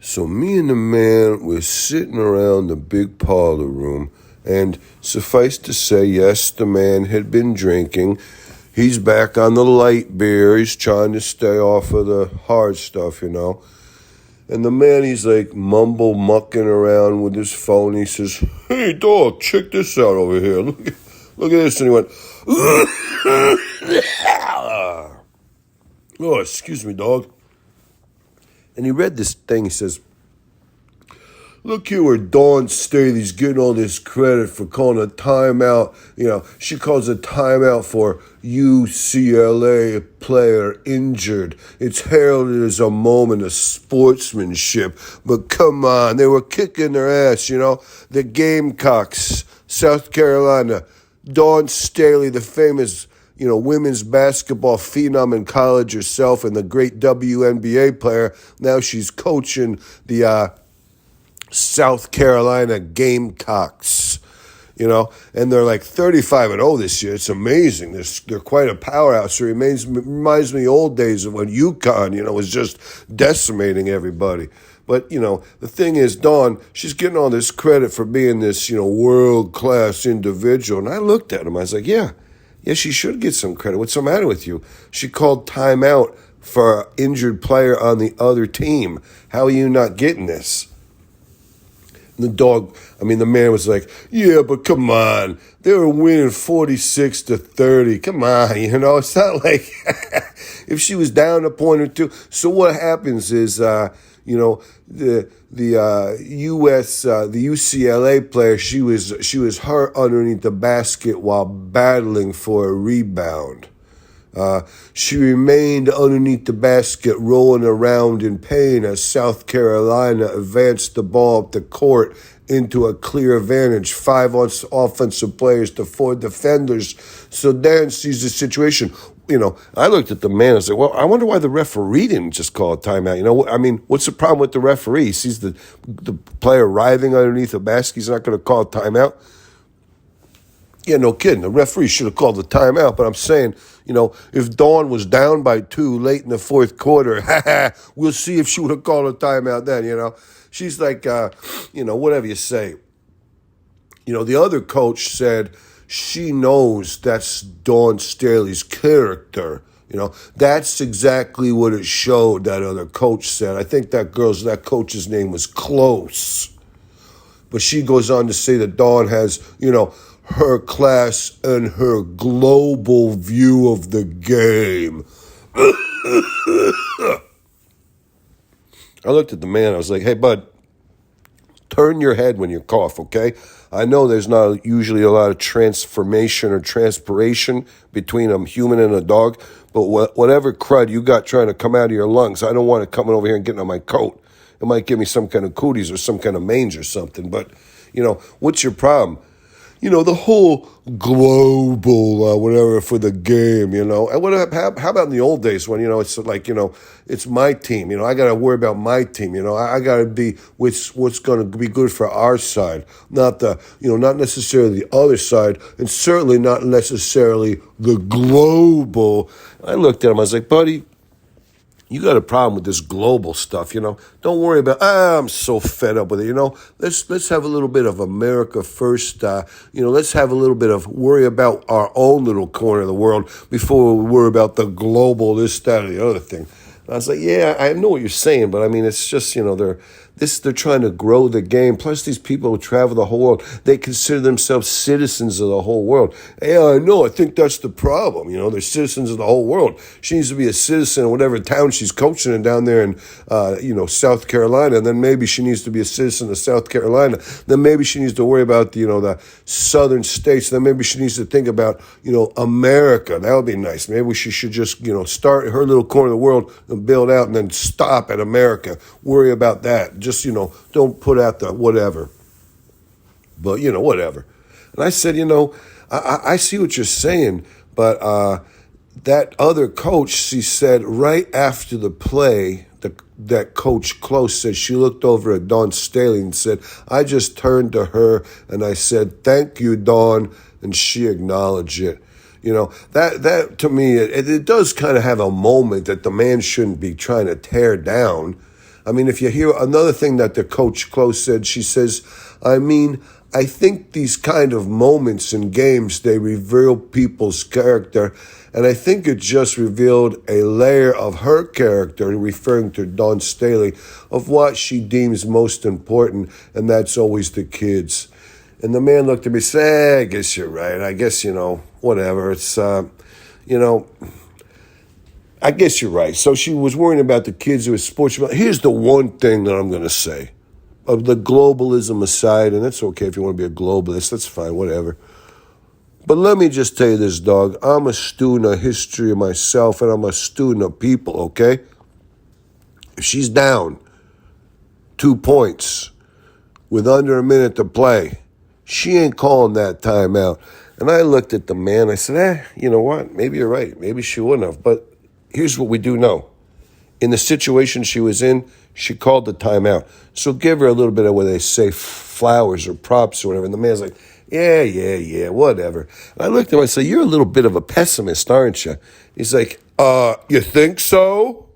So me and the man were sitting around the big parlor room, and suffice to say, yes, the man had been drinking. He's back on the light beer. He's trying to stay off of the hard stuff, And the man, he's like mucking around with his phone. He says, "Hey, dog, check this out over here. Look at this." And he went, "Oh, excuse me, dog." And he read this thing. He says, "Look here where Dawn Staley's getting all this credit for calling a timeout. She calls a timeout for UCLA player injured. It's heralded as a moment of sportsmanship. But come on, they were kicking their ass, The Gamecocks, South Carolina. Dawn Staley, the famous women's basketball phenom in college herself and the great WNBA player. Now she's coaching the South Carolina Gamecocks, and they're like 35-0 this year. It's amazing. They're quite a powerhouse. It reminds me of old days of when UConn, was just decimating everybody. But, the thing is, Dawn, she's getting all this credit for being this, world-class individual. And I looked at him. I was like, yeah, she should get some credit. What's the matter with you? She called timeout for an injured player on the other team. How are you not getting this? The man was like, "Yeah, but come on. They were winning 46-30. Come on, It's not like if she was down a point or two." So what happens is, the UCLA player, she was hurt underneath the basket while battling for a rebound. She remained underneath the basket, rolling around in pain as South Carolina advanced the ball up the court into a clear advantage. 5 offensive players to 4 defenders. So Dan sees the situation. I looked at the man and I said, well, I wonder why the referee didn't just call a timeout. What's the problem with the referee? He sees the player writhing underneath the basket. He's not going to call a timeout. Yeah, no kidding. The referee should have called the timeout. But I'm saying, if Dawn was down by 2 late in the fourth quarter, we'll see if she would have called a timeout then, She's like, whatever you say. The other coach said she knows that's Dawn Staley's character. That's exactly what it showed, that other coach said. I think that coach's name was Close. But she goes on to say that Dawn has, her class and her global view of the game. I looked at the man. I was like, "Hey, bud, turn your head when you cough, okay? I know there's not usually a lot of transformation or transpiration between a human and a dog, but whatever crud you got trying to come out of your lungs, I don't want it coming over here and getting on my coat. It might give me some kind of cooties or some kind of mange or something. But, what's your problem? The whole global whatever for the game, And how about in the old days when, it's like, it's my team, I got to worry about my team, I got to be what's going to be good for our side, not not necessarily the other side, and certainly not necessarily the global." I looked at him, I was like, "Buddy, you got a problem with this global stuff, Don't worry about, I'm so fed up with it, Let's have a little bit of America first, let's have a little bit of worry about our own little corner of the world before we worry about the global, this, that, or the other thing." And I was like, yeah, I know what you're saying, but it's just, they're trying to grow the game. Plus, these people who travel the whole world, they consider themselves citizens of the whole world. Yeah, I know. I think that's the problem. They're citizens of the whole world. She needs to be a citizen of whatever town she's coaching in down there in, South Carolina. And then maybe she needs to be a citizen of South Carolina. Then maybe she needs to worry about, the southern states. Then maybe she needs to think about, America. That would be nice. Maybe she should just, start her little corner of the world and build out and then stop at America. Worry about that. Just, don't put out the whatever. But, whatever. And I said, I see what you're saying, but that other coach, she said right after the play, that Coach Close said she looked over at Dawn Staley and said, "I just turned to her and I said, 'Thank you, Dawn,' and she acknowledged it." That to me, it does kind of have a moment that the man shouldn't be trying to tear down. I mean, if you hear another thing that the coach close said, she says, I think these kind of moments in games, they reveal people's character. And I think it just revealed a layer of her character, referring to Dawn Staley, of what she deems most important, and that's always the kids. And the man looked at me and said, I guess you're right. I guess, whatever. It's, I guess you're right. So she was worrying about the kids who were sports. Here's the one thing that I'm going to say. Of the globalism aside, and that's okay if you want to be a globalist, that's fine, whatever. But let me just tell you this, dog. I'm a student of history myself, and I'm a student of people, okay? If she's down 2 points with under a minute to play, she ain't calling that timeout. And I looked at the man. I said, you know what? Maybe you're right. Maybe she wouldn't have. But here's what we do know. In the situation she was in, she called the timeout. So give her a little bit of what they say, flowers or props or whatever. And the man's like, yeah, whatever. And I looked at him and I said, you're a little bit of a pessimist, aren't you? He's like, you think so?